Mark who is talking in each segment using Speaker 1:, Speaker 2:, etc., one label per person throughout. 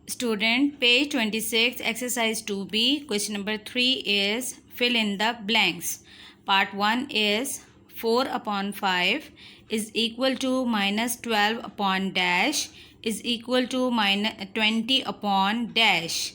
Speaker 1: Student, page 26, exercise 2B, question number 3 is fill in the blanks. Part 1 is 4 upon 5 is equal to minus 12 upon dash is equal to minus 20 upon dash.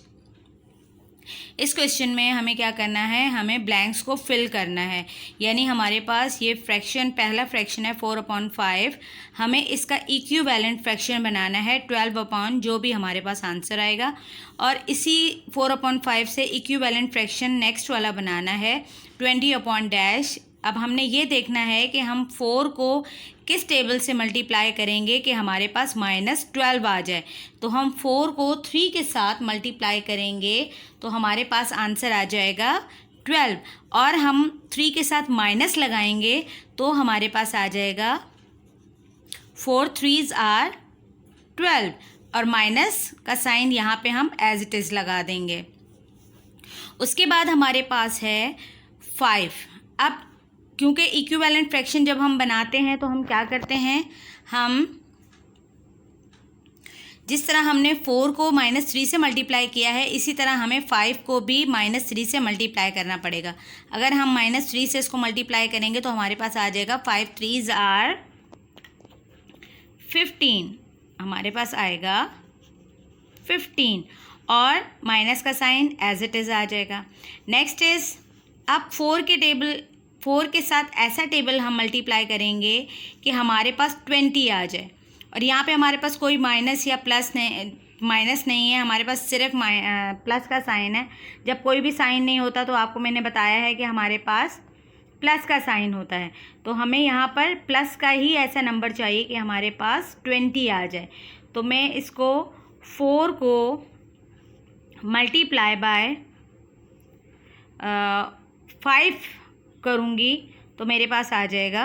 Speaker 1: इस question में हमें क्या करना है, हमें blanks को fill करना है। यानी हमारे पास ये फ्रैक्शन, पहला फ्रैक्शन है 4/5, हमें इसका इक्विवेलेंट फ्रैक्शन बनाना है 12 जो भी हमारे पास आंसर आएगा, और इसी 4/5 से इक्विवेलेंट फ्रैक्शन नेक्स्ट वाला बनाना है 20 अपॉन डैश। अब हमने ये देखना है कि हम 4 को किस टेबल से मल्टीप्लाई करेंगे कि हमारे पास -12 आ जाए। तो हम 4 को 3 के साथ मल्टीप्लाई करेंगे तो हमारे पास आंसर आ जाएगा 12, और हम 3 के साथ माइनस लगाएंगे तो हमारे पास आ जाएगा 4 3s are 12, और माइनस का साइन यहाँ पे हम एज इट इज़ लगा देंगे। उसके बाद हमारे पास है 5। अब क्योंकि इक्विवेलेंट फ्रैक्शन जब हम बनाते हैं तो हम क्या करते हैं, हम जिस तरह हमने 4 को -3 से मल्टीप्लाई किया है, इसी तरह हमें 5 को भी -3 से मल्टीप्लाई करना पड़ेगा। अगर हम -3 से इसको मल्टीप्लाई करेंगे तो हमारे पास आ जाएगा 5 3s are 15, हमारे पास आएगा 15, और माइनस का साइन एज इट इज़ आ जाएगा। नेक्स्ट इज़, अब 4 के साथ ऐसा टेबल हम मल्टीप्लाई करेंगे कि हमारे पास 20 आ जाए, और यहाँ पे हमारे पास कोई माइनस या प्लस नहीं है, हमारे पास सिर्फ प्लस का साइन है। जब कोई भी साइन नहीं होता तो आपको मैंने बताया है कि हमारे पास प्लस का साइन होता है, तो हमें यहाँ पर प्लस का ही ऐसा नंबर चाहिए कि हमारे पास 20 आ जाए। तो मैं इसको 4 को मल्टीप्लाई बाय 5 करूँगी तो मेरे पास आ जाएगा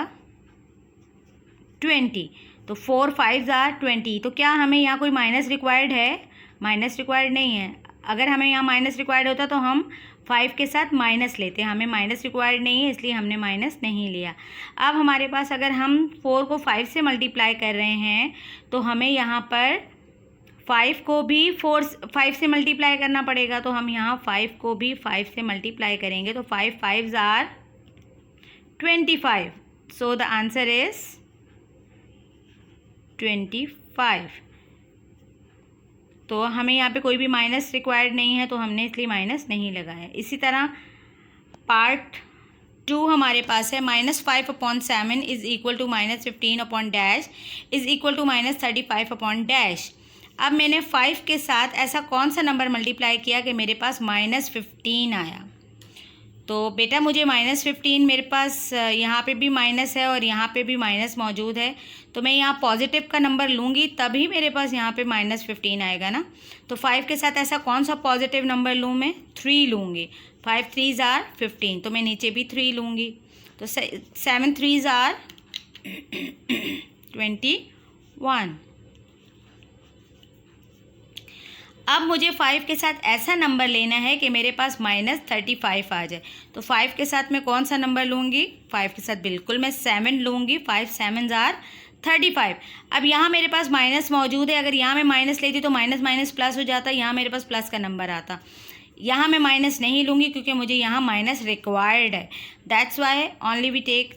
Speaker 1: 20। तो 4 5s are 20। तो क्या हमें यहाँ कोई माइनस रिक्वायर्ड है? माइनस रिक्वायर्ड नहीं है। अगर हमें यहाँ माइनस रिक्वायर्ड होता तो हम 5 के साथ माइनस लेते, हमें माइनस रिक्वायर्ड नहीं है इसलिए हमने माइनस नहीं लिया। अब हमारे पास अगर हम 4 को 5 से मल्टीप्लाई कर रहे हैं तो हमें यहाँ पर 5 को भी 5 से मल्टीप्लाई करना पड़ेगा, तो हम यहाँ 5 को भी 5 से मल्टीप्लाई करेंगे तो 5 5s are 25। So the answer is 25। तो हमें यहाँ पे कोई भी माइनस रिक्वायर्ड नहीं है तो हमने इसलिए माइनस नहीं लगाया। इसी तरह पार्ट 2 हमारे पास है -5 upon 7 is equal to -15 upon dash is equal to -35 upon dash. अब मैंने 5 के साथ ऐसा कौन सा नंबर मल्टीप्लाई किया कि मेरे पास -15 आया। तो बेटा मुझे -15, मेरे पास यहाँ पे भी माइनस है और यहाँ पे भी माइनस मौजूद है, तो मैं यहाँ पॉजिटिव का नंबर लूँगी तभी मेरे पास यहाँ पे -15 आएगा ना। तो 5 के साथ ऐसा कौन सा पॉजिटिव नंबर लूँ मैं? 3 लूँगी। 5 3s are 15, तो मैं नीचे भी 3 लूँगी। तो 7 3s are 21। अब मुझे 5 के साथ ऐसा नंबर लेना है कि मेरे पास -35 आ जाए। तो 5 के साथ मैं कौन सा नंबर लूँगी? 5 के साथ बिल्कुल मैं 7 लूँगी। 5 7s are 35। अब यहाँ मेरे पास माइनस मौजूद है, अगर यहाँ मैं माइनस लेती तो माइनस माइनस प्लस हो जाता, यहाँ मेरे पास प्लस का नंबर आता। यहाँ मैं माइनस नहीं लूँगी क्योंकि मुझे यहाँ माइनस रिक्वायर्ड है। That's why only we take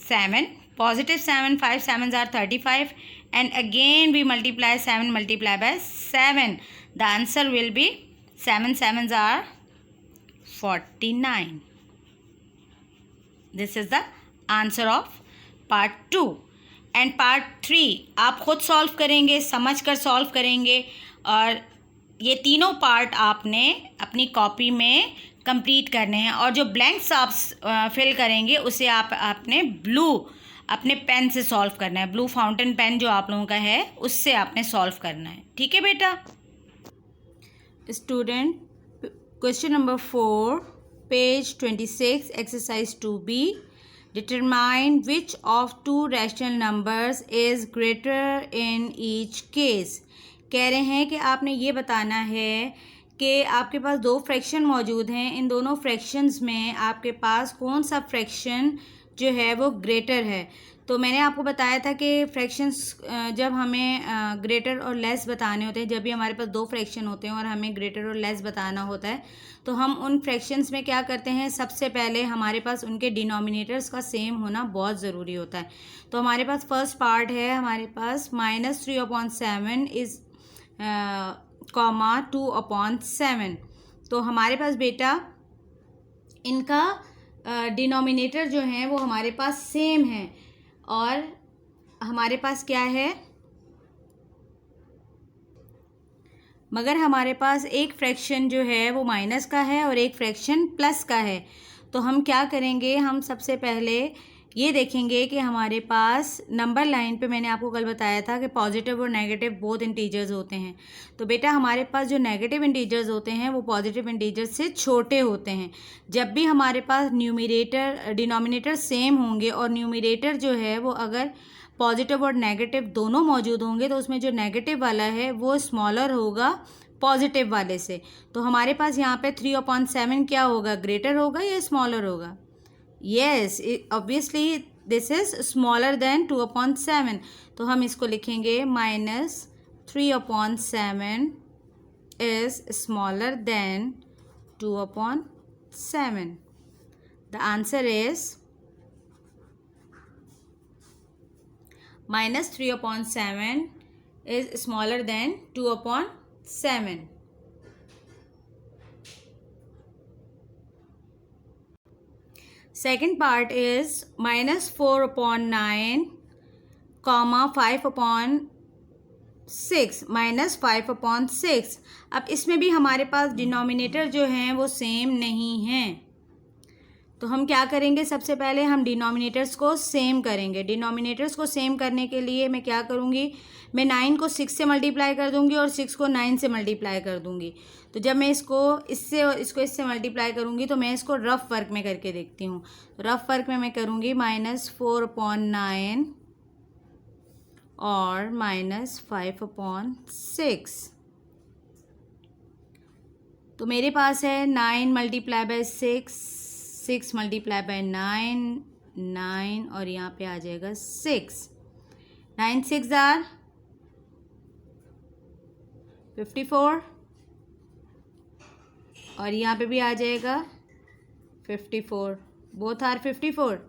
Speaker 1: 7, positive 7, 5 7s are 35, and again we multiply 7 multiply by 7. The answer will be 7 7s are 49. This is the answer of part 2. And part 3 आप खुद solve करेंगे, समझ कर solve करेंगे, और ये तीनों पार्ट आपने अपनी कॉपी में कंप्लीट करने हैं, और जो ब्लैंक्स आप फिल करेंगे उसे आपने ब्लू अपने पेन से सॉल्व करना है। ब्लू फाउंटेन पेन जो आप लोगों का है उससे आपने सॉल्व करना है। ठीक है बेटा? Student, question number 4, page 26, exercise 2B, determine which of 2 rational numbers is greater in each case. कह रहे हैं कि आपने ये बताना है कि आपके पास 2 फ्रैक्शन मौजूद हैं, इन दोनों फ्रैक्शंस में आपके पास कौन सा फ्रैक्शन जो है वो ग्रेटर है। तो मैंने आपको बताया था कि फ्रैक्शंस जब हमें ग्रेटर और लेस बताने होते हैं, जब भी हमारे पास दो फ्रैक्शन होते हैं और हमें ग्रेटर और लेस बताना होता है, तो हम उन फ्रैक्शंस में क्या करते हैं, सबसे पहले हमारे पास उनके डिनोमिनेटर्स का सेम होना बहुत ज़रूरी होता है। तो हमारे पास फर्स्ट पार्ट है, हमारे पास -3/7 इज़ (2/7). तो हमारे पास बेटा इनका डिनोमिनेटर जो है वो हमारे पास सेम है, और हमारे पास क्या है, मगर हमारे पास एक फ्रैक्शन जो है वो माइनस का है और एक फ्रैक्शन प्लस का है। तो हम क्या करेंगे, हम सबसे पहले ये देखेंगे कि हमारे पास नंबर लाइन पे मैंने आपको कल बताया था कि पॉजिटिव और नेगेटिव बोथ इंटीजर्स होते हैं। तो बेटा हमारे पास जो नेगेटिव इंटीजर्स होते हैं वो पॉजिटिव इंटीजर्स से छोटे होते हैं। जब भी हमारे पास डिनोमिनेटर सेम होंगे और न्यूमरेटर जो है वो अगर पॉजिटिव और नेगेटिव दोनों मौजूद होंगे, तो उसमें जो नेगेटिव वाला है वो स्मॉलर होगा पॉजिटिव वाले से। तो हमारे पास यहाँ पे 3/7 क्या होगा, ग्रेटर होगा या स्मॉलर होगा? Yes, obviously this is smaller than 2/7। तो हम इसको लिखेंगे -3/7 is smaller than 2/7। The answer is -3/7 is smaller than 2/7. Second part is -4/9, (5/6) -5/6। अब इसमें भी हमारे पास डिनोमिनेटर जो हैं वो सेम नहीं हैं, तो हम क्या करेंगे, सबसे पहले हम डिनोमिनेटर्स को सेम करेंगे। डिनोमिनेटर्स को सेम करने के लिए मैं क्या करूँगी, मैं 9 को 6 से मल्टीप्लाई कर दूँगी और 6 को 9 से मल्टीप्लाई कर दूँगी। तो जब मैं इसको इससे और इसको इससे मल्टीप्लाई करूँगी तो मैं इसको रफ वर्क में करके देखती हूँ। तो रफ वर्क में मैं करूँगी -4/9 और -5/6। तो मेरे पास है 9 मल्टीप्लाई बाय 6, 6 मल्टीप्लाई बाय 9, 9 और यहाँ पे आ जाएगा 6। 9 6 आर 54 और यहाँ पे भी आ जाएगा 54, both are 54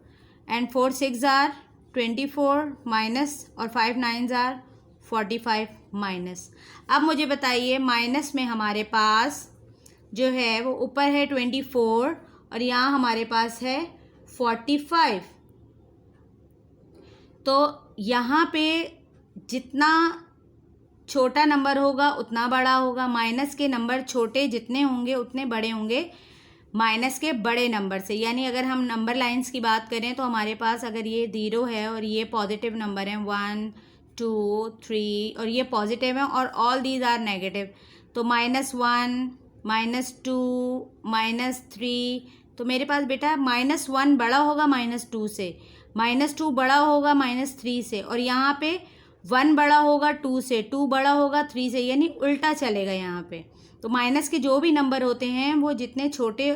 Speaker 1: and 4 6 are 24 minus और 5 9 आर 45 माइनस। अब मुझे बताइए माइनस में हमारे पास जो है वो ऊपर है 24 और यहाँ हमारे पास है 45। तो यहाँ पे जितना छोटा नंबर होगा उतना बड़ा होगा, माइनस के नंबर छोटे जितने होंगे उतने बड़े होंगे माइनस के बड़े नंबर से। यानी अगर हम नंबर लाइंस की बात करें तो हमारे पास अगर ये 0 है और ये पॉजिटिव नंबर है 1 2 3 और ये पॉजिटिव है और ऑल दीज आर नेगेटिव, तो -1 -2 -3, तो मेरे पास बेटा -1 बड़ा होगा -2 से, -2 बड़ा होगा -3 से, और यहाँ पे 1 बड़ा होगा 2 से, 2 बड़ा होगा 3 से, यानी उल्टा चलेगा यहाँ पे। तो माइनस के जो भी नंबर होते हैं वो जितने छोटे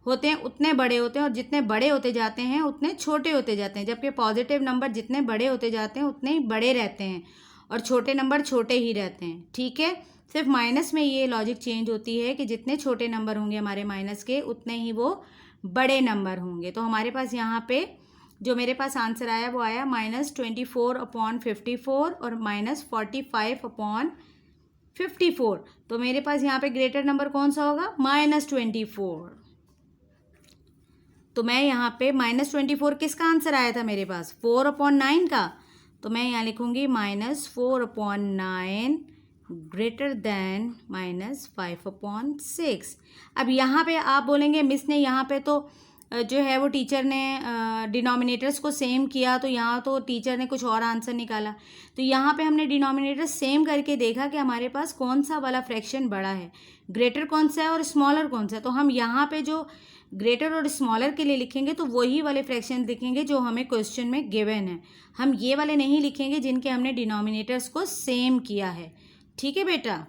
Speaker 1: होते हैं उतने बड़े होते हैं और जितने बड़े होते जाते हैं उतने छोटे होते जाते हैं, जबकि पॉजिटिव नंबर जितने बड़े होते जाते हैं उतने ही बड़े रहते हैं और छोटे नंबर छोटे ही रहते हैं। ठीक है, सिर्फ माइनस में ये लॉजिक चेंज होती है कि जितने छोटे नंबर होंगे हमारे माइनस के उतने ही वो बड़े नंबर होंगे। तो हमारे पास यहाँ पे जो मेरे पास आंसर आया वो आया -24/54 और -45/54। तो मेरे पास यहाँ पे ग्रेटर नंबर कौन सा होगा, -24। तो मैं यहाँ पे -24 किसका आंसर आया था मेरे पास, 4/9 का, तो मैं यहाँ लिखूँगी -4/9 ग्रेटर देन -5/6। अब यहाँ पे आप बोलेंगे मिस ने यहाँ पे तो जो है वो टीचर ने डिनोमिनेटर्स को सेम किया, तो यहाँ तो टीचर ने कुछ और आंसर निकाला। तो यहाँ पे हमने डिनोमिनेटर्स सेम करके देखा कि हमारे पास कौन सा वाला फ्रैक्शन बड़ा है, ग्रेटर कौन सा है और स्मॉलर कौन सा है। तो हम यहाँ पे जो ग्रेटर और स्मॉलर के लिए लिखेंगे तो वही वाले फ्रैक्शन लिखेंगे जो हमें क्वेश्चन में गिवन है। हम ये वाले नहीं लिखेंगे जिनके हमने डिनोमिनेटर्स को सेम किया है। ठीक है बेटा।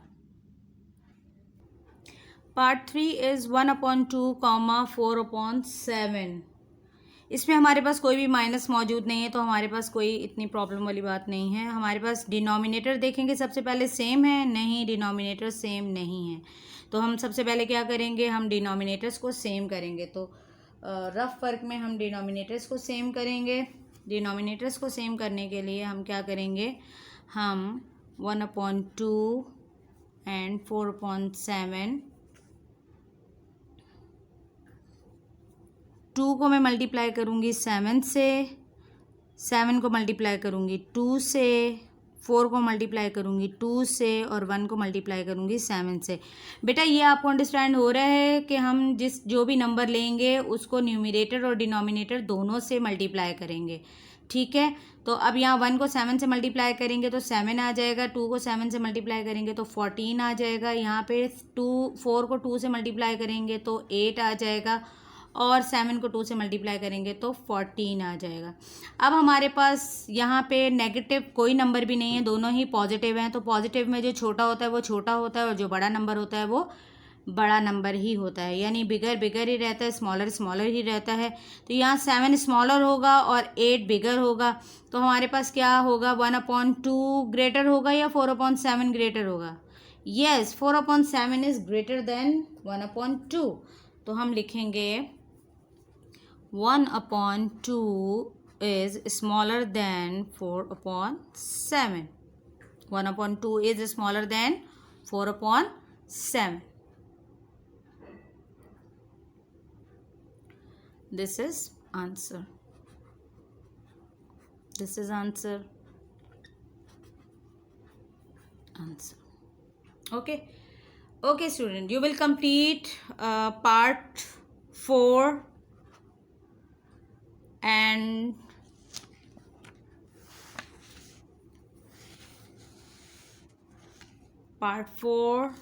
Speaker 1: Part 3 is 1/2, 4/7. इसमें हमारे पास कोई भी माइनस मौजूद नहीं है, तो हमारे पास कोई इतनी प्रॉब्लम वाली बात नहीं है। हमारे पास डिनोमिनेटर देखेंगे सबसे पहले सेम है, नहीं डिनोमिनेटर सेम नहीं है। तो हम सबसे पहले क्या करेंगे, हम डिनोमिनेटर्स को सेम करेंगे। तो रफ वर्क में हम डिनोमिनेटर्स को सेम करेंगे। डिनोमिनेटर्स को सेम करने के लिए हम क्या करेंगे, हम 1/2 एंड 4/7, 2 को मैं मल्टीप्लाई करूँगी 7 से, 7 को मल्टीप्लाई करूँगी 2 से, 4 को मल्टीप्लाई करूँगी 2 से, और 1 को मल्टीप्लाई करूँगी 7 से। बेटा ये आपको अंडरस्टैंड हो रहा है कि हम जो भी नंबर लेंगे उसको न्यूमरेटर और डिनोमिनेटर दोनों से मल्टीप्लाई करेंगे, ठीक है। तो अब यहाँ 1 को 7 से मल्टीप्लाई करेंगे तो 7 आ जाएगा, 2 को 7 से मल्टीप्लाई करेंगे तो 14 आ जाएगा, यहाँ पे 4 को 2 से मल्टीप्लाई करेंगे तो 8 आ जाएगा, और 7 को 2 से मल्टीप्लाई करेंगे तो 14 आ जाएगा। अब हमारे पास यहाँ पे नेगेटिव कोई नंबर भी नहीं है, दोनों ही पॉजिटिव हैं। तो पॉजिटिव में जो छोटा होता है वो छोटा होता है, और जो बड़ा नंबर होता है वो बड़ा नंबर ही होता है, यानी बिगर बिगर ही रहता है, स्मॉलर स्मॉलर ही रहता है। तो यहाँ 7 स्मॉलर होगा और 8 बिगर होगा। तो हमारे पास क्या होगा, 1/2 ग्रेटर होगा या 4/7 ग्रेटर होगा? Yes, 4/7 is greater than 1/2। तो हम लिखेंगे 1/2 is smaller than 4/7. 1/2 is smaller than 4/7. This is answer. This is answer. Answer. Okay. Okay, student. You will complete part 4 and part 4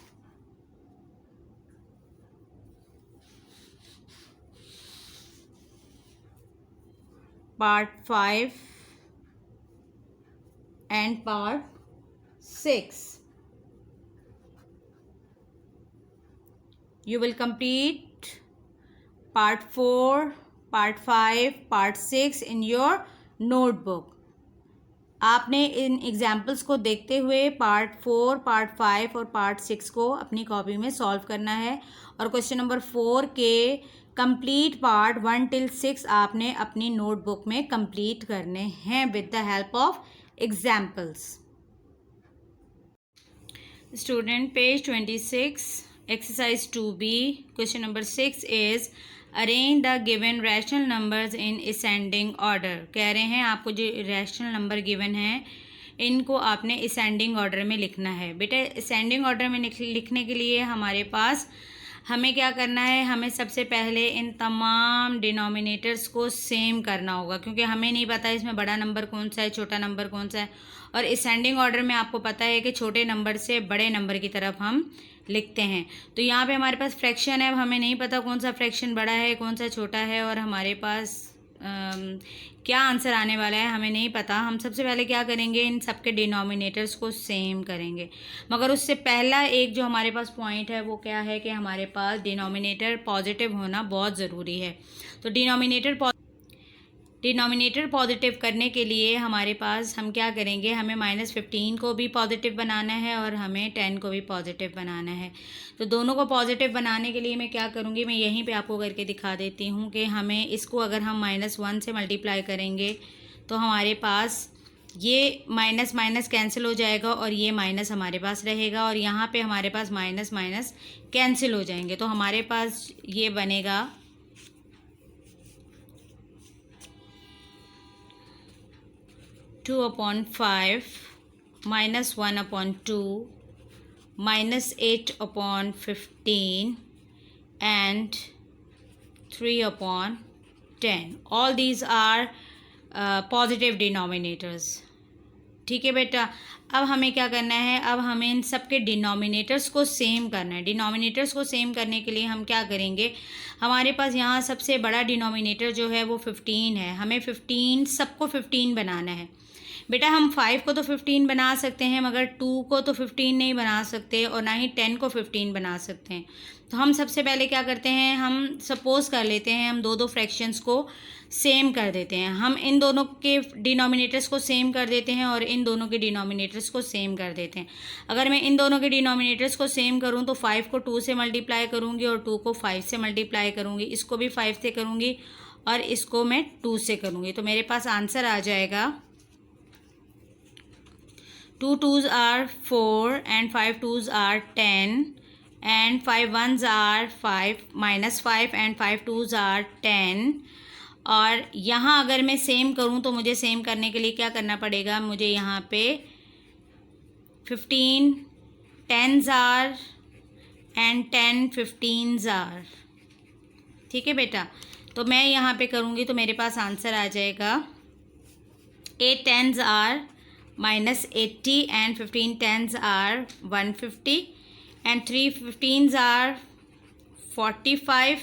Speaker 1: part 5 and part 6. You will complete part 4, part 5, part 6 in your notebook. आपने इन examples को देखते हुए part 4, part 5 और part 6 को अपनी copy में solve करना है, और क्वेश्चन नंबर 4 के कंप्लीट पार्ट 1 till 6 आपने अपनी नोटबुक में कंप्लीट करने हैं with the help of examples. Student, page 26, exercise 2b, question number 6 is arrange the given rational numbers in ascending order. कह रहे हैं आपको जो rational number given है इनको आपने ascending order में लिखना है। बेटा ascending order में लिखने के लिए हमारे पास हमें क्या करना है, हमें सबसे पहले इन तमाम डिनोमिनेटर्स को सेम करना होगा, क्योंकि हमें नहीं पता इसमें बड़ा नंबर कौन सा है, छोटा नंबर कौन सा है। और असेंडिंग ऑर्डर में आपको पता है कि छोटे नंबर से बड़े नंबर की तरफ हम लिखते हैं। तो यहाँ पे हमारे पास फ्रैक्शन है, अब हमें नहीं पता कौन सा फ्रैक्शन बड़ा है कौन सा छोटा है, और हमारे पास क्या आंसर आने वाला है हमें नहीं पता। हम सबसे पहले क्या करेंगे, इन सब के डिनोमिनेटर्स को सेम करेंगे। मगर उससे पहला एक जो हमारे पास पॉइंट है वो क्या है कि हमारे पास डिनोमिनेटर पॉजिटिव होना बहुत ज़रूरी है। तो डिनोमिनेटर पॉजिटिव करने के लिए हमारे पास हम क्या करेंगे, हमें -15 को भी पॉजिटिव बनाना है और हमें 10 को भी पॉजिटिव बनाना है। तो दोनों को पॉजिटिव बनाने के लिए मैं क्या करूँगी, मैं यहीं पे आपको करके दिखा देती हूँ कि हमें इसको अगर हम -1 से मल्टीप्लाई करेंगे तो हमारे पास ये माइनस माइनस कैंसिल हो जाएगा और ये माइनस हमारे पास रहेगा, और यहाँ पे हमारे पास माइनस माइनस कैंसिल हो जाएंगे। तो हमारे पास ये बनेगा 2/5 -1/2 -8/15 and 3/10. All these are positive denominators. ठीक है बेटा, अब हमें क्या करना है, अब हमें इन सब के डिनोमिनेटर्स को सेम करना है। डिनोमिनेटर्स को सेम करने के लिए हम क्या करेंगे, हमारे पास यहाँ सबसे बड़ा डिनोमिनेटर जो है वो 15 है, हमें 15 सबको 15 बनाना है। बेटा हम 5 को तो 15 बना सकते हैं, मगर 2 को तो 15 नहीं बना सकते और ना ही 10 को 15 बना सकते हैं। तो हम सबसे पहले क्या करते हैं, हम सपोज कर लेते हैं, हम दो फ्रैक्शंस को सेम कर देते हैं। हम इन दोनों के डिनोमिनेटर्स को सेम कर देते हैं और इन दोनों के डिनोमिनेटर्स को सेम कर देते हैं। अगर मैं इन दोनों के डिनोमिनेटर्स को सेम करूं तो 5 को 2 से मल्टीप्लाई करूंगी और 2 को 5 से मल्टीप्लाई करूंगी, इसको भी 5 से करूंगी और इसको मैं 2 से करूंगी। तो मेरे पास आंसर आ जाएगा 2 2s are 4 and 5 2s are 10 and 5 1s are 5 minus 5 and 5 2s are 10। और यहाँ अगर मैं सेम करूँ तो मुझे सेम करने के लिए क्या करना पड़ेगा, मुझे यहाँ पे 15 10s are and 10 15s are। ठीक है बेटा, तो मैं यहाँ पे करूँगी तो मेरे पास आंसर आ जाएगा 8 10s are -80 and 15 10s are 150 and 3 15s are 45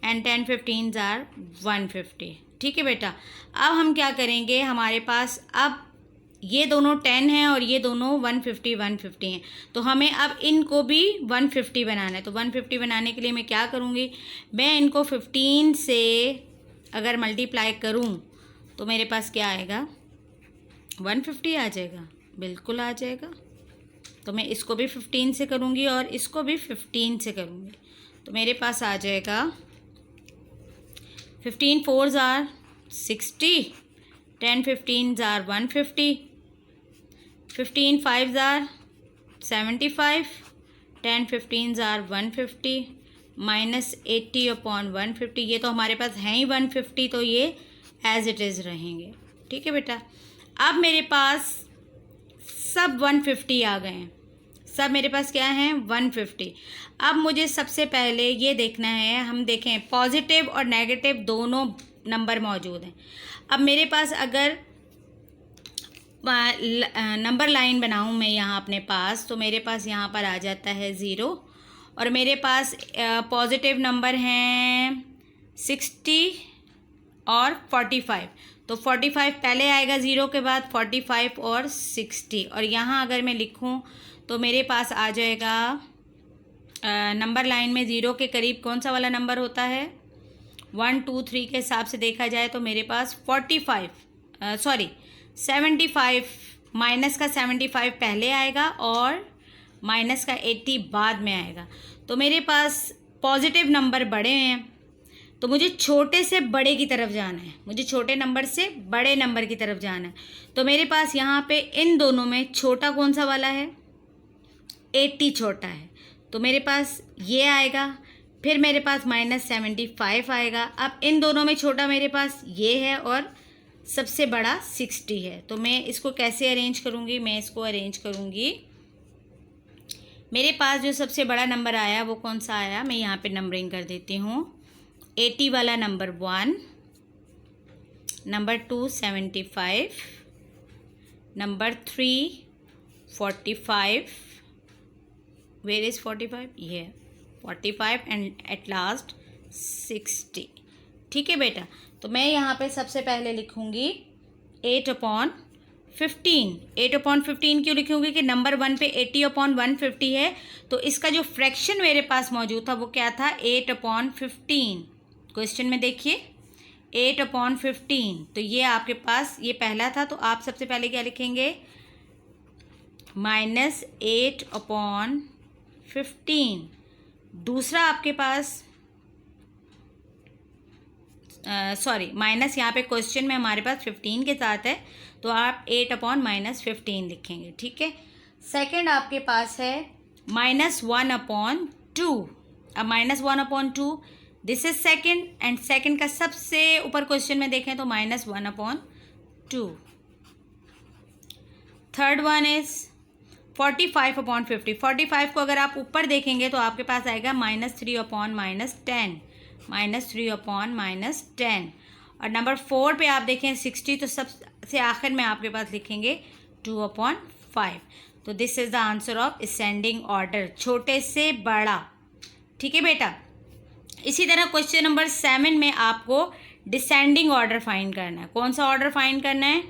Speaker 1: and 10 15s are 150। ठीक है बेटा, अब हम क्या करेंगे, हमारे पास अब ये दोनों 10 हैं और ये दोनों 150 150 हैं, तो हमें अब इनको भी 150 बनाना है। तो 150 बनाने के लिए मैं क्या करूँगी, मैं इनको 15 से अगर मल्टीप्लाई करूँ तो मेरे पास क्या आएगा, 150 आ जाएगा, बिल्कुल आ जाएगा। तो मैं इसको भी 15 से करूँगी और इसको भी 15 से करूँगी, तो मेरे पास आ जाएगा 15 4s are 60, 10 15s are 150, 15 5s are 75, 10 15s are 150 minus 80 upon 150। ये तो हमारे पास हैं ही 150, तो ये एज इट इज़ रहेंगे। ठीक है बेटा, अब मेरे पास सब 150 आ गए हैं, सब मेरे पास क्या हैं 150। अब मुझे सबसे पहले ये देखना है, हम देखें पॉजिटिव और नेगेटिव दोनों नंबर मौजूद हैं। अब मेरे पास अगर नंबर लाइन बनाऊं मैं यहाँ अपने पास, तो मेरे पास यहाँ पर आ जाता है 0 और मेरे पास पॉजिटिव नंबर हैं 60 और 45। तो 45 पहले आएगा 0 के बाद, 45 और 60। और यहाँ अगर मैं लिखूँ तो मेरे पास आ जाएगा नंबर लाइन में 0 के करीब कौन सा वाला नंबर होता है, 1 2 3 के हिसाब से देखा जाए तो मेरे पास 75 माइनस का 75 पहले आएगा और माइनस का 80 बाद में आएगा। तो मेरे पास पॉजिटिव नंबर बड़े हैं, तो मुझे छोटे से बड़े की तरफ जाना है, मुझे छोटे नंबर से बड़े नंबर की तरफ जाना है। तो मेरे पास यहाँ पे इन दोनों में छोटा कौन सा वाला है, 80 छोटा है, तो मेरे पास ये आएगा। फिर मेरे पास -75 आएगा। अब इन दोनों में छोटा मेरे पास ये है और सबसे बड़ा 60 है। तो मैं इसको कैसे अरेंज करूँगी, मैं इसको अरेंज करूँगी, मेरे पास जो सबसे बड़ा नंबर आया वो कौन सा आया, मैं यहाँ पे नंबरिंग कर देती हूँ। 80 वाला number 1, number 2 75, number 3 45, where is 45, ये 45 एंड एट लास्ट 60। ठीक है बेटा, तो मैं यहाँ पे सबसे पहले लिखूँगी 8/15। 8/15 क्यों लिखूँगी कि नंबर 1 पे 80/150 है, तो इसका जो फ्रैक्शन मेरे पास मौजूद था वो क्या था, 8/15। क्वेश्चन में देखिए 8/15, तो ये आपके पास ये पहला था, तो आप सबसे पहले क्या लिखेंगे, -8/15। दूसरा आपके पास माइनस यहाँ पे क्वेश्चन में हमारे पास 15 के साथ है, तो आप 8/-15 लिखेंगे। ठीक है, सेकंड आपके पास है -1/2। अब -1/2 this is second, and second का सबसे ऊपर क्वेश्चन में देखें तो -1/2। Third one is 45/50। 45 को अगर आप ऊपर देखेंगे तो आपके पास आएगा -3/-10, -3/-10। और नंबर 4 पे आप देखें 60, तो सबसे आखिर में आपके पास लिखेंगे 2/5। तो this is the answer of ascending order, छोटे से बड़ा। ठीक है बेटा, इसी तरह क्वेश्चन नंबर 7 में आपको डिसेंडिंग ऑर्डर फाइंड करना है। कौन सा ऑर्डर फाइंड करना है,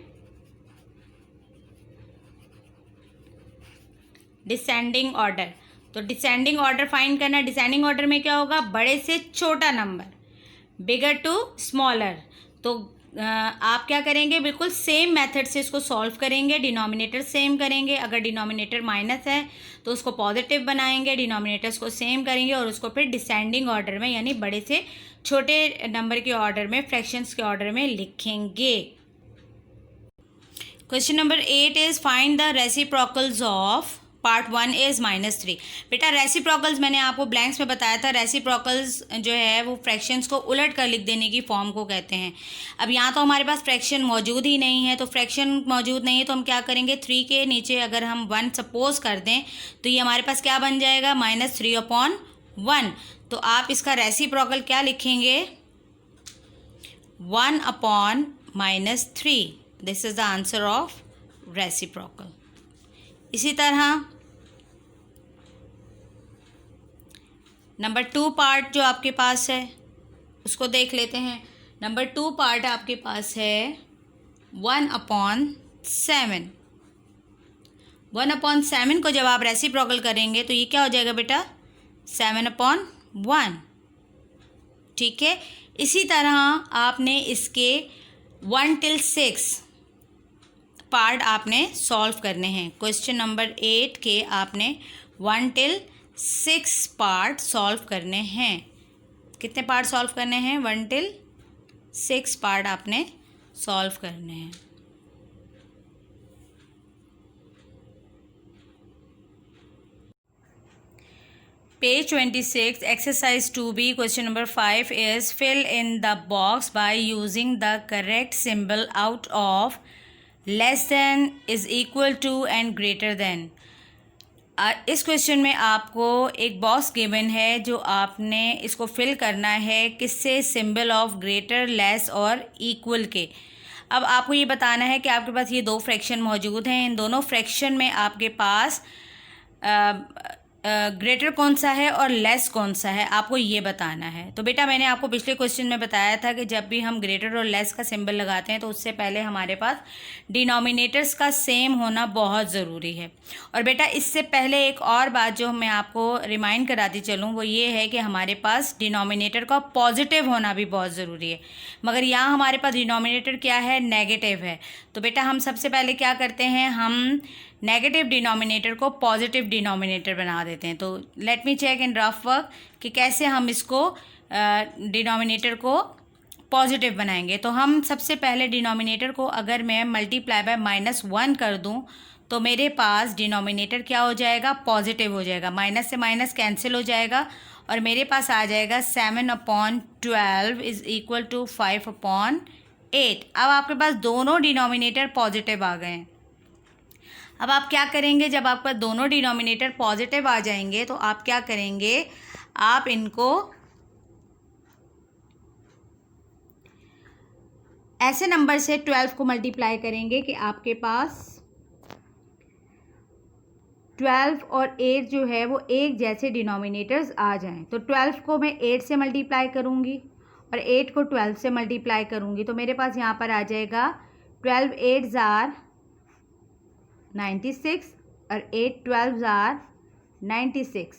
Speaker 1: डिसेंडिंग ऑर्डर। तो डिसेंडिंग ऑर्डर फाइंड करना। डिसेंडिंग ऑर्डर में क्या होगा, बड़े से छोटा नंबर, बिगर टू स्मॉलर। तो आप क्या करेंगे, बिल्कुल सेम मेथड से इसको सॉल्व करेंगे। डिनोमिनेटर सेम करेंगे, अगर डिनोमिनेटर माइनस है तो उसको पॉजिटिव बनाएंगे, डिनोमिनेटर्स को सेम करेंगे और उसको फिर डिसेंडिंग ऑर्डर में यानी बड़े से छोटे नंबर के ऑर्डर में, फ्रैक्शंस के ऑर्डर में लिखेंगे। Question number 8 is find the reciprocals of part 1 is -3। बेटा रेसिप्रोकल्स मैंने आपको ब्लैंक्स में बताया था। रेसिप्रोकल्स जो है वो फ्रैक्शंस को उलट कर लिख देने की फॉर्म को कहते हैं। अब यहाँ तो हमारे पास फ्रैक्शन मौजूद ही नहीं है, तो फ्रैक्शन मौजूद नहीं है तो हम क्या करेंगे, 3 के नीचे अगर हम 1 सपोज कर दें तो ये हमारे पास क्या बन जाएगा, -3/1। तो आप इसका रेसिप्रोकल क्या लिखेंगे, 1/-3। This is the answer of reciprocal. इसी तरह नंबर 2 पार्ट जो आपके पास है उसको देख लेते हैं। नंबर 2 पार्ट आपके पास है 1/7। 1/7 को जब आप रेसिप्रोकल करेंगे तो ये क्या हो जाएगा बेटा, 7/1। ठीक है। इसी तरह आपने इसके 1 till 6 पार्ट आपने सॉल्व करने हैं। क्वेश्चन नंबर 8 के आपने 1 till 6 पार्ट सॉल्व करने हैं। कितने पार्ट सॉल्व करने हैं, 1 till 6 पार्ट आपने सॉल्व करने हैं। Page 26, exercise 2B, question number 5 is fill in the box by using the correct symbol out of, less than, is equal to and greater than। इस question में आपको एक box given है जो आपने इसको फिल करना है किससे, सिंबल ऑफ ग्रेटर, लेस और इक्वल के। अब आपको ये बताना है कि आपके पास ये दो फ्रैक्शन मौजूद हैं, इन दोनों फ्रैक्शन में आपके पास ग्रेटर कौन सा है और लेस कौन सा है, आपको ये बताना है। तो बेटा मैंने आपको पिछले क्वेश्चन में बताया था कि जब भी हम ग्रेटर और लेस का सिंबल लगाते हैं तो उससे पहले हमारे पास डिनोमिनेटर्स का सेम होना बहुत ज़रूरी है। और बेटा इससे पहले एक और बात जो मैं आपको रिमाइंड कराती चलूँ वो ये है कि हमारे पास डिनोमिनेटर का पॉजिटिव होना भी बहुत ज़रूरी है, मगर यहाँ हमारे पास डिनोमिनेटर क्या है, नेगेटिव है। तो बेटा हम सबसे पहले क्या करते हैं, हम नेगेटिव डिनोमिनेटर को पॉजिटिव डिनोमिनेटर बना देते हैं। तो let me check in rough work कि कैसे हम इसको डिनोमिनेटर को पॉजिटिव बनाएंगे। तो हम सबसे पहले डिनोमिनेटर को अगर मैं मल्टीप्लाई बाय -1 कर दूं तो मेरे पास डिनोमिनेटर क्या हो जाएगा, पॉजिटिव हो जाएगा। माइनस से माइनस कैंसिल हो जाएगा और मेरे पास आ जाएगा 7/12 इज इक्वल टू 5/8। अब आपके पास दोनों डिनोमिनेटर पॉजिटिव आ गए हैं। अब आप क्या करेंगे, जब आपका दोनों डिनोमिनेटर पॉजिटिव आ जाएंगे तो आप क्या करेंगे, आप इनको ऐसे नंबर से 12 को मल्टीप्लाई करेंगे कि आपके पास 12 और 8 जो है वो एक जैसे डिनोमिनेटर्स आ जाएं। तो 12 को मैं 8 से मल्टीप्लाई करूंगी और 8 को 12 से मल्टीप्लाई करूंगी तो मेरे पास यहाँ पर आ जाएगा 12 8s आर 96 और 8 12s आर 96।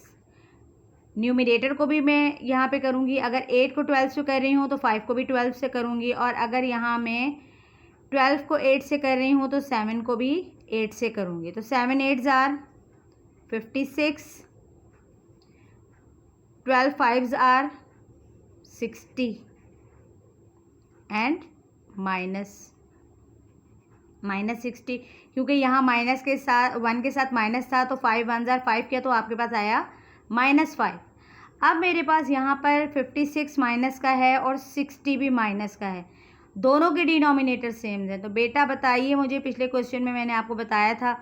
Speaker 1: न्यूमिनेटर को भी मैं यहाँ पे करूँगी, अगर 8 को 12 से कर रही हूँ तो 5 को भी 12 से करूँगी, और अगर यहाँ मैं 12 को 8 से कर रही हूँ तो 7 को भी 8 से करूँगी। तो 7 8s are 56, 12 5s are 60 and minus 60, क्योंकि यहाँ माइनस के साथ 1 के साथ माइनस था तो 5 1s आर 5 किया तो आपके पास आया -5। अब मेरे पास यहाँ पर 56 माइनस का है और 60 भी माइनस का है, दोनों के डिनोमिनेटर सेम हैं। तो बेटा बताइए मुझे, पिछले क्वेश्चन में मैंने आपको बताया था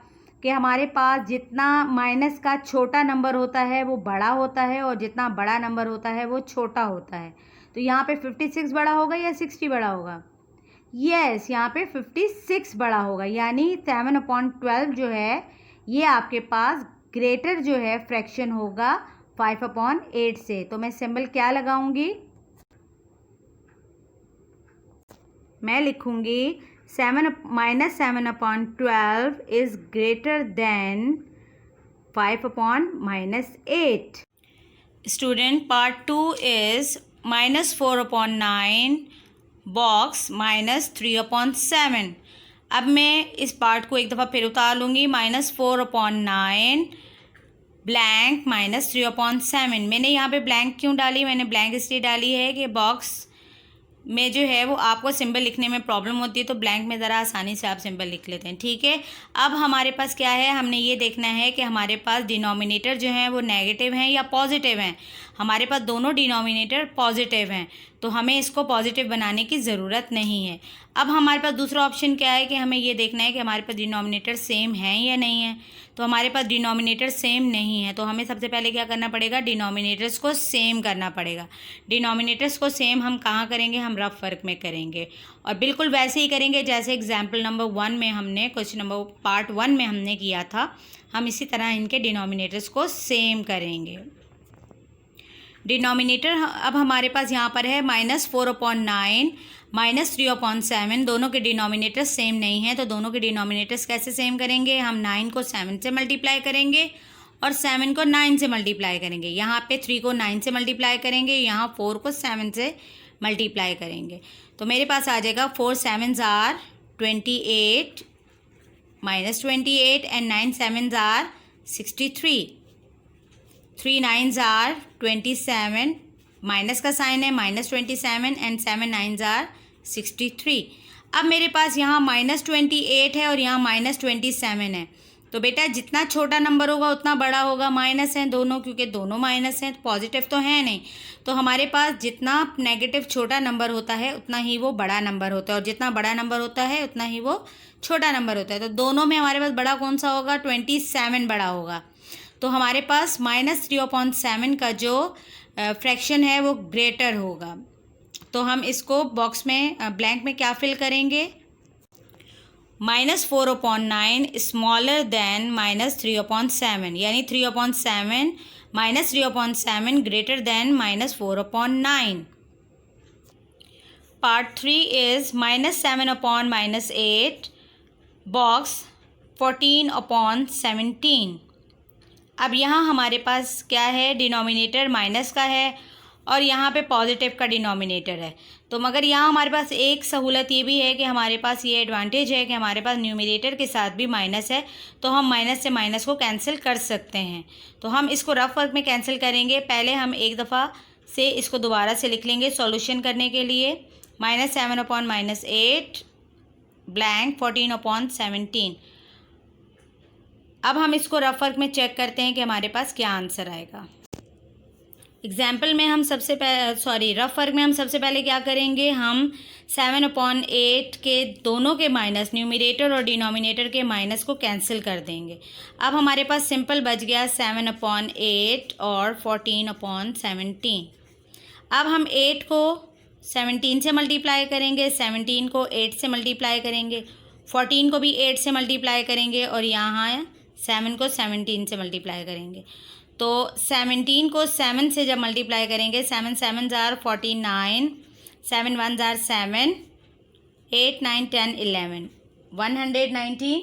Speaker 1: कि हमारे पास जितना माइनस का छोटा नंबर होता है वो बड़ा होता है और जितना बड़ा नंबर होता है वो छोटा होता है। तो यहाँ पे 56 बड़ा होगा या 60 बड़ा होगा, यस यहाँ पे 56 बड़ा होगा, यानी 7/12 जो है ये आपके पास ग्रेटर जो है फ्रैक्शन होगा 5/8 से। तो मैं सिंबल क्या लगाऊंगी, मैं लिखूंगी -7/12 is greater than 5 upon minus 8. Student, part 2 is minus 4 upon 9 box minus 3 upon 7. अब मैं इस पार्ट को एक दफ़ा फिर उतार लूँगी. Minus 4 upon 9 blank minus 3 upon 7. मैंने यहाँ पे ब्लैंक क्यों डाली? मैंने ब्लैंक इसलिए डाली है कि बॉक्स में जो है वो आपको सिंबल लिखने में प्रॉब्लम होती है, तो ब्लैंक में ज़रा आसानी से आप सिंबल लिख लेते हैं. ठीक है. अब हमारे पास क्या है, हमने ये देखना है कि हमारे पास डिनोमिनेटर जो हैं वो नेगेटिव हैं या पॉजिटिव हैं. हमारे पास दोनों डिनोमिनेटर पॉजिटिव हैं, तो हमें इसको पॉजिटिव बनाने की ज़रूरत नहीं है. अब हमारे पास दूसरा ऑप्शन क्या है कि हमें ये देखना है कि हमारे पास डिनोमिनेटर सेम हैं या नहीं है. तो हमारे पास डिनोमिनेटर सेम नहीं है, तो हमें सबसे पहले क्या करना पड़ेगा, डिनोमिनेटर्स को सेम करना पड़ेगा. डिनोमिनेटर्स को सेम हम कहाँ करेंगे, हम रफ वर्क में करेंगे, और बिल्कुल वैसे ही करेंगे जैसे एग्जाम्पल नंबर 1 में हमने, क्वेश्चन नंबर पार्ट 1 में हमने किया था. हम इसी तरह इनके डिनोमिनेटर्स को सेम करेंगे. डिनोमिनेटर अब हमारे पास यहाँ पर है माइनस 4 अपॉन 9 माइनस 3 अपॉन 7. दोनों के डिनोमिनेटर्स सेम नहीं हैं, तो दोनों के डिनोमिनेटर्स कैसे सेम करेंगे, हम 9 को 7 से मल्टीप्लाई करेंगे और 7 को 9 से मल्टीप्लाई करेंगे. यहाँ पे 3 को 9 से मल्टीप्लाई करेंगे, यहाँ 4 को 7 से मल्टीप्लाई करेंगे. तो मेरे पास आ जाएगा 4 7s are 28 minus 28 and 9 7s are 63. 3 9s are 27, minus का साइन है, माइनस 27 एंड 7 9s आर 63. अब मेरे पास यहाँ माइनस 28 है और यहाँ माइनस 27 है. तो बेटा जितना छोटा नंबर होगा उतना बड़ा होगा. माइनस हैं दोनों, क्योंकि दोनों माइनस हैं, पॉजिटिव तो है नहीं. तो हमारे पास जितना नेगेटिव छोटा नंबर होता है उतना ही वो बड़ा नंबर होता है, और जितना बड़ा नंबर होता है उतना ही वो छोटा नंबर होता है. तो दोनों में हमारे पास बड़ा कौन सा होगा, 27 बड़ा होगा. तो हमारे पास माइनस 3 अपॉन 7 का जो फ्रैक्शन है वो ग्रेटर होगा. तो हम इसको बॉक्स में ब्लैंक में क्या फिल करेंगे, minus 4 upon 9 smaller than minus 3 upon 7, यानी 3 upon 7 minus 3 upon 7 greater than minus 4 upon 9. Part 3 is minus 7 upon minus 8 box 14 upon 17. अब यहाँ हमारे पास क्या है, डिनोमिनेटर माइनस का है और यहाँ पे पॉजिटिव का डिनोमिनेटर है. तो मगर यहाँ हमारे पास एक सहूलत ये भी है कि हमारे पास ये एडवांटेज है कि हमारे पास न्यूमरेटर के साथ भी माइनस है, तो हम माइनस से माइनस को कैंसिल कर सकते हैं. तो हम इसको रफ वर्क में कैंसिल करेंगे. पहले हम एक दफ़ा से इसको दोबारा से लिख लेंगे सॉल्यूशन करने के लिए. Minus 7 upon minus 8 blank 14 upon 17. अब हम इसको रफ वर्क में चेक करते हैं कि हमारे पास क्या आंसर आएगा. एग्जाम्पल में हम रफ वर्क में हम सबसे पहले क्या करेंगे, हम 7 अपॉन 8 के दोनों के माइनस, न्यूमरेटर और डिनोमिनेटर के माइनस को कैंसिल कर देंगे. अब हमारे पास सिंपल बच गया 7 अपॉन 8 और 14 अपॉन 17. अब हम 8 को 17 से मल्टीप्लाई करेंगे, 17 को 8 से मल्टीप्लाई करेंगे, 14 को भी 8 से मल्टीप्लाई करेंगे और यहाँ 7 को 17 से मल्टीप्लाई करेंगे. तो 17 को 7 से जब मल्टीप्लाई करेंगे, 7 7s आर 49, 7 1s आर 7, 8 9 10 11, 190.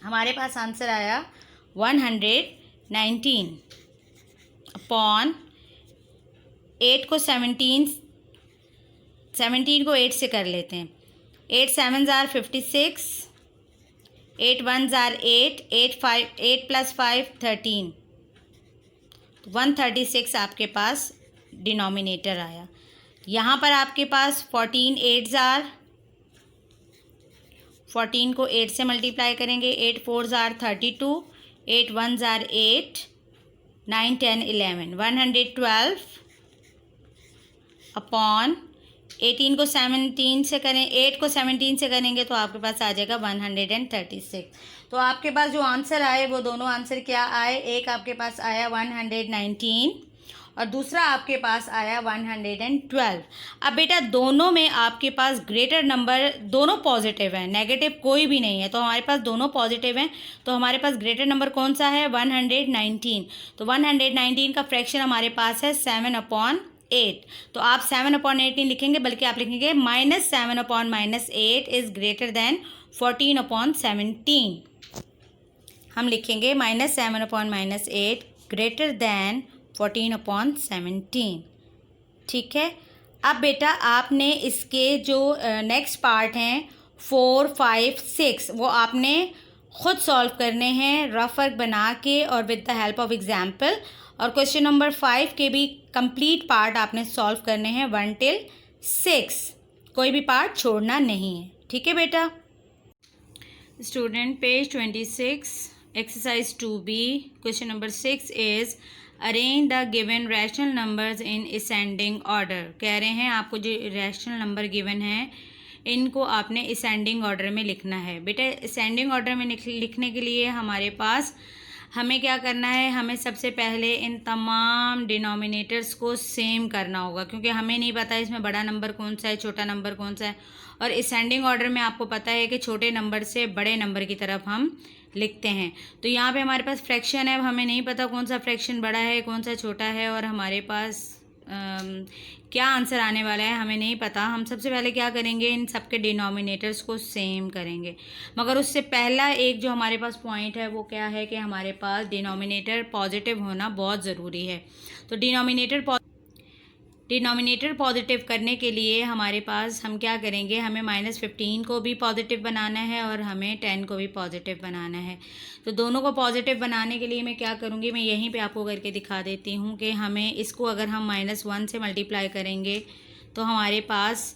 Speaker 1: हमारे पास आंसर आया 119 अपॉन 8 को 17 को 8 से कर लेते हैं. 8 7s are 56, 8 1s are 8, 8 plus 5 13, 136 आपके पास डिनोमिनेटर आया. यहाँ पर आपके पास 14 8s आर, 14 को 8 से मल्टीप्लाई करेंगे, 8 4s are 32, 8 1s are 8, 9 10 11, 112 upon 18 को 17 से करें, 8 को 17 से करेंगे तो आपके पास आ जाएगा 136. तो आपके पास जो आंसर आए वो दोनों आंसर क्या आए, एक आपके पास आया 119 और दूसरा आपके पास आया 112. अब बेटा दोनों में आपके पास ग्रेटर नंबर, दोनों पॉजिटिव हैं, नेगेटिव कोई भी नहीं है. तो हमारे पास दोनों पॉजिटिव हैं, तो हमारे पास ग्रेटर नंबर कौन सा है, 119. तो 119 का फ्रैक्शन हमारे पास है 7 अपॉन 8. तो आप 7 अपॉन 8 नहीं लिखेंगे, बल्कि आप लिखेंगे minus 7 upon minus 8 is greater than 14 upon 17. हम लिखेंगे -7/-8 ग्रेटर दैन 14/17। ठीक है। अब बेटा आपने इसके जो नेक्स्ट पार्ट हैं 4, 5, 6 वो आपने ख़ुद सॉल्व करने हैं रफ वर्क बना के और with the help of example. और क्वेश्चन नंबर 5 के भी कंप्लीट पार्ट आपने सॉल्व करने हैं 1 till 6, कोई भी पार्ट छोड़ना नहीं है। ठीक है बेटा। Student page 26 exercise 2B question number 6 is arrange the given rational numbers in ascending order. कह रहे हैं आपको जो रैशनल नंबर गिवन है इनको आपने असेंडिंग ऑर्डर में लिखना है। बेटा असेंडिंग ऑर्डर में लिखने के लिए हमारे पास हमें क्या करना है, हमें सबसे पहले इन तमाम डिनोमिनेटर्स को सेम करना होगा, क्योंकि हमें नहीं पता इसमें बड़ा नंबर कौन सा है, छोटा नंबर कौन सा है। और असेंडिंग ऑर्डर में आपको पता है कि छोटे नंबर से बड़े नंबर की तरफ हम लिखते हैं। तो यहाँ पे हमारे पास फ्रैक्शन है, अब हमें नहीं पता कौन सा फ्रैक्शन बड़ा है कौन सा छोटा है, और हमारे पास क्या आंसर आने वाला है हमें नहीं पता। हम सबसे पहले क्या करेंगे, इन सब के डिनोमिनेटर्स को सेम करेंगे। मगर उससे पहला एक जो हमारे पास पॉइंट है वो क्या है कि हमारे पास डिनोमिनेटर पॉजिटिव होना बहुत ज़रूरी है। तो डिनोमिनेटर पॉजिटिव करने के लिए हमारे पास हम क्या करेंगे, हमें -15 को भी पॉजिटिव बनाना है और हमें 10 को भी पॉजिटिव बनाना है। तो दोनों को पॉजिटिव बनाने के लिए मैं क्या करूँगी, मैं यहीं पे आपको करके दिखा देती हूँ कि हमें इसको अगर हम -1 से मल्टीप्लाई करेंगे तो हमारे पास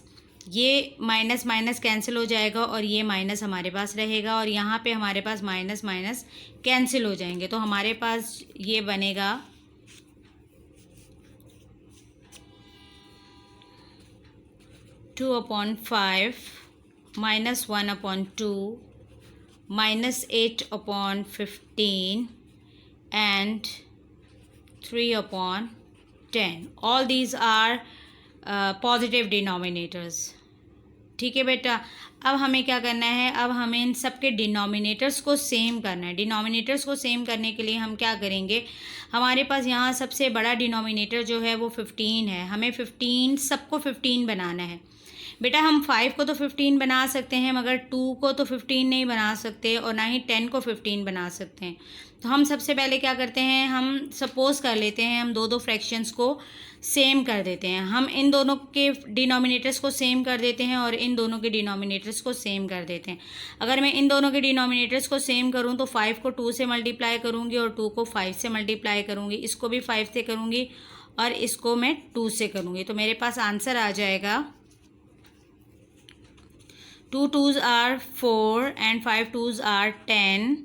Speaker 1: ये माइनस माइनस कैंसिल हो जाएगा और ये माइनस हमारे पास रहेगा, और यहाँ पे हमारे पास माइनस माइनस कैंसिल हो जाएंगे। तो हमारे पास ये बनेगा 2/5 -1/2 -8/15 and 3/10. All these are positive denominators. ठीक है बेटा। अब हमें क्या करना है, अब हमें इन सब के डिनोमिनेटर्स को सेम करना है। डिनोमिनेटर्स को सेम करने के लिए हम क्या करेंगे, हमारे पास यहाँ सबसे बड़ा डिनोमिनेटर जो है वो 15 है। हमें 15 सबको 15 बनाना है। बेटा हम 5 को तो 15 बना सकते हैं मगर 2 को तो 15 नहीं बना सकते और ना ही 10 को 15 बना सकते हैं। तो हम सबसे पहले क्या करते हैं, हम सपोज़ कर लेते हैं हम दो फ्रैक्शंस को सेम कर देते हैं। हम इन दोनों के डिनोमिनेटर्स को सेम कर देते हैं और इन दोनों के डिनोमिनेटर्स को सेम कर देते हैं। अगर मैं इन दोनों के डिनोमिनेटर्स को सेम करूं तो 5 को 2 से मल्टीप्लाई करूंगी और 2 को 5 से मल्टीप्लाई करूंगी, इसको भी 5 से करूंगी और इसको मैं 2 से करूंगी। तो मेरे पास आंसर आ जाएगा 2 2s are 4 and 5 2s are 10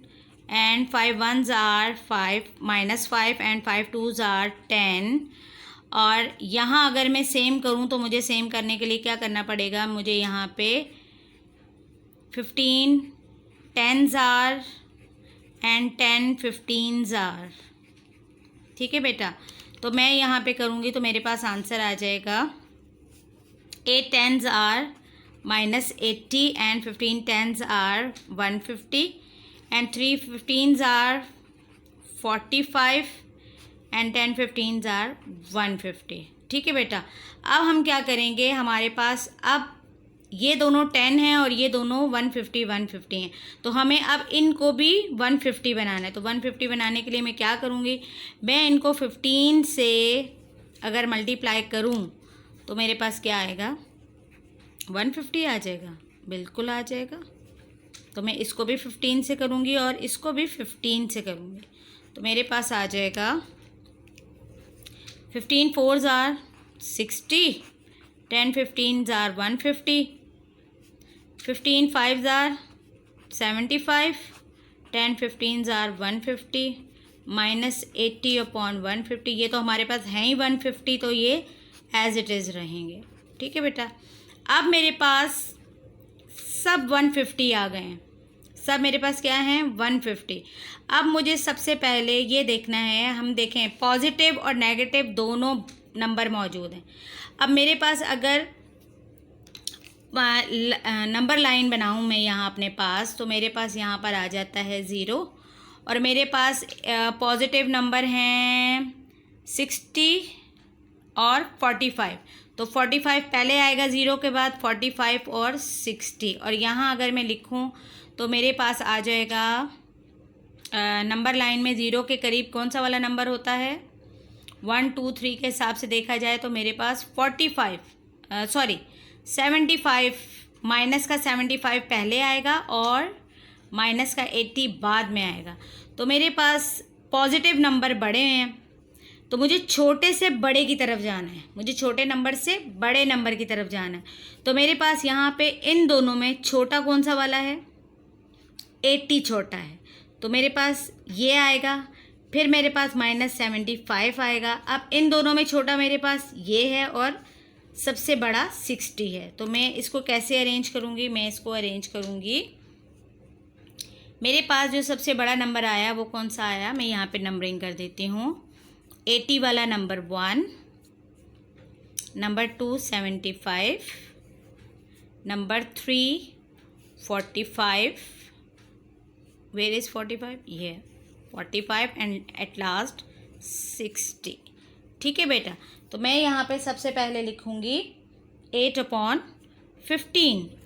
Speaker 1: and 5 1s are 5 -5 and 5 2s are 10। और यहाँ अगर मैं सेम करूँ तो मुझे सेम करने के लिए क्या करना पड़ेगा, मुझे यहाँ पे 15 10s are and 10 15s are। ठीक है बेटा। तो मैं यहाँ पे करूँगी तो मेरे पास आंसर आ जाएगा 8 10s are -80 and 15 10s are 150 and 3 15s are 45 and 10 15s are 150। ठीक है बेटा। अब हम क्या करेंगे, हमारे पास अब ये दोनों 10 हैं और ये दोनों 150 150 हैं, तो हमें अब इनको भी 150 बनाना है। तो 150 बनाने के लिए मैं क्या करूँगी, मैं इनको 15 से अगर मल्टीप्लाई करूँ तो मेरे पास क्या आएगा, 150 आ जाएगा, बिल्कुल आ जाएगा। तो मैं इसको भी 15 से करूँगी और इसको भी 15 से करूँगी, तो मेरे पास आ जाएगा 15 4s are 60, 10 15s are 150, 15 5s are 75, 10 15s are 150 -80/150। ये तो हमारे पास हैं ही 150, तो ये एज इट इज़ रहेंगे। ठीक है बेटा। अब मेरे पास सब 150 आ गए हैं, सब मेरे पास क्या हैं 150। अब मुझे सबसे पहले ये देखना है, हम देखें पॉजिटिव और नेगेटिव दोनों नंबर मौजूद हैं। अब मेरे पास अगर नंबर लाइन बनाऊं मैं यहाँ अपने पास, तो मेरे पास यहाँ पर आ जाता है 0 और मेरे पास पॉजिटिव नंबर हैं 60 और 45। तो 45 पहले आएगा 0 के बाद 45 और 60, और यहाँ अगर मैं लिखूँ तो मेरे पास आ जाएगा नंबर लाइन में 0 के करीब कौन सा वाला नंबर होता है? 1 2 3 के हिसाब से देखा जाए तो मेरे पास 75 माइनस का 75 पहले आएगा और माइनस का 80 बाद में आएगा। तो मेरे पास पॉजिटिव नंबर बड़े हैं, तो मुझे छोटे से बड़े की तरफ जाना है, मुझे छोटे नंबर से बड़े नंबर की तरफ जाना है। तो मेरे पास यहाँ पे इन दोनों में छोटा कौन सा वाला है? 80 छोटा है, तो मेरे पास ये आएगा। फिर मेरे पास -75 आएगा। अब इन दोनों में छोटा मेरे पास ये है और सबसे बड़ा 60 है। तो मैं इसको कैसे अरेंज करूँगी? मैं इसको अरेंज करूँगी, मेरे पास जो सबसे बड़ा नंबर आया वो कौन सा आया? मैं यहाँ पे नंबरिंग कर देती हूँ। 80 वाला number 1, number 2 75, number 3 45, where is 45? ये 45 एंड एट लास्ट 60। ठीक है बेटा, तो मैं यहाँ पे सबसे पहले लिखूँगी 8/15।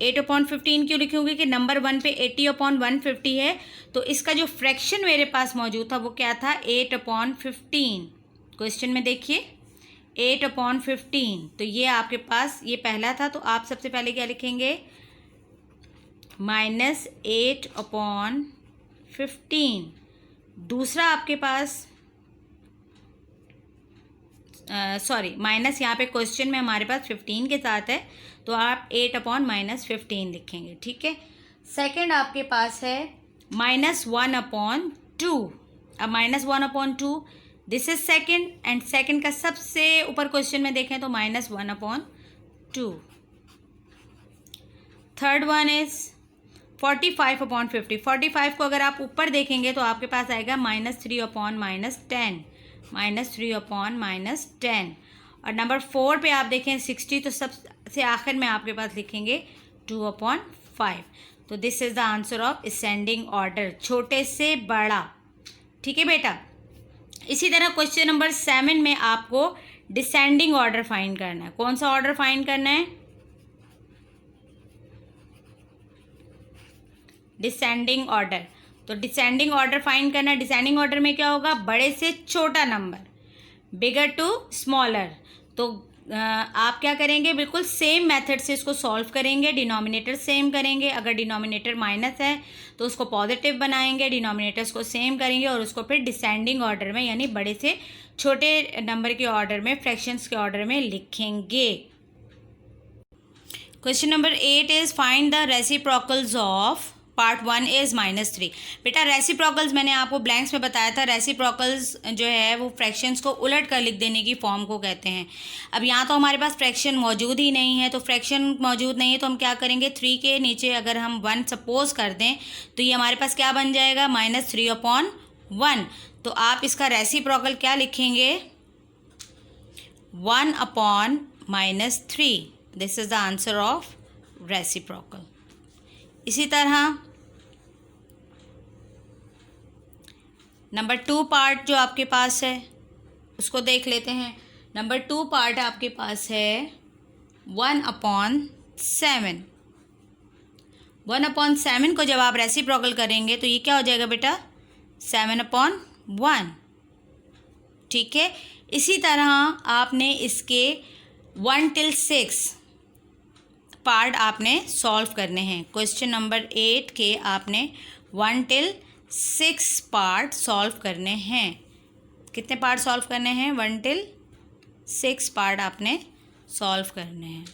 Speaker 1: 8/15 क्यों लिखूँगी? कि नंबर 1 पे 80/150 है, तो इसका जो फ्रैक्शन मेरे पास मौजूद था वो क्या था? 8/15। क्वेश्चन में देखिए 8/15, तो ये आपके पास ये पहला था, तो आप सबसे पहले क्या लिखेंगे? -8/15। दूसरा आपके पास माइनस यहाँ पे क्वेश्चन में हमारे पास 15 के साथ है, तो आप 8/-15 लिखेंगे। ठीक है। सेकंड आपके पास है -1/2। अब -1/2 this is second, and second का सबसे ऊपर क्वेश्चन में देखें तो -1/2। Third one is 45/50। 45 को अगर आप ऊपर देखेंगे तो आपके पास आएगा -3/-10, -3/-10। और नंबर 4 पे आप देखें 60, तो सबसे आखिर में आपके पास लिखेंगे 2/5। तो this is the answer of ascending order, छोटे से बड़ा। ठीक है बेटा। इसी तरह क्वेश्चन नंबर 7 में आपको डिसेंडिंग ऑर्डर फाइंड करना है। कौन सा ऑर्डर फाइंड करना है? Descending order. तो डिसेंडिंग ऑर्डर फाइंड करना है। डिसेंडिंग ऑर्डर में क्या होगा? बड़े से छोटा नंबर, बिगर टू स्मॉलर। तो आप क्या करेंगे? बिल्कुल सेम मेथड से इसको सॉल्व करेंगे। डिनोमिनेटर सेम करेंगे। अगर डिनोमिनेटर माइनस है तो उसको पॉजिटिव बनाएंगे, डिनोमिनेटर्स को सेम करेंगे और उसको फिर डिसेंडिंग ऑर्डर में यानी बड़े से छोटे नंबर के ऑर्डर में, फ्रैक्शंस के ऑर्डर में लिखेंगे। Question number 8 is find the reciprocals of part 1 is -3। बेटा रेसिप्रोकल्स मैंने आपको ब्लैंक्स में बताया था। रेसिप्रोकल्स जो है वो फ्रैक्शंस को उलट कर लिख देने की फॉर्म को कहते हैं। अब यहाँ तो हमारे पास फ्रैक्शन मौजूद ही नहीं है, तो फ्रैक्शन मौजूद नहीं है तो हम क्या करेंगे? 3 के नीचे अगर हम 1 सपोज कर दें तो ये हमारे पास क्या बन जाएगा? -3/1। तो आप इसका रेसिप्रोकल क्या लिखेंगे? 1/-3। This is the answer of reciprocal. इसी तरह नंबर 2 पार्ट जो आपके पास है उसको देख लेते हैं। नंबर 2 पार्ट आपके पास है 1/7। 1/7 को जब आप रेसिप्रोकल करेंगे तो ये क्या हो जाएगा बेटा? 7/1। ठीक है। इसी तरह आपने इसके 1 till 6 पार्ट आपने सॉल्व करने हैं। क्वेश्चन नंबर 8 के आपने 1 till 6 पार्ट सॉल्व करने हैं। कितने पार्ट सॉल्व करने हैं? 1 till 6 पार्ट आपने सॉल्व करने हैं।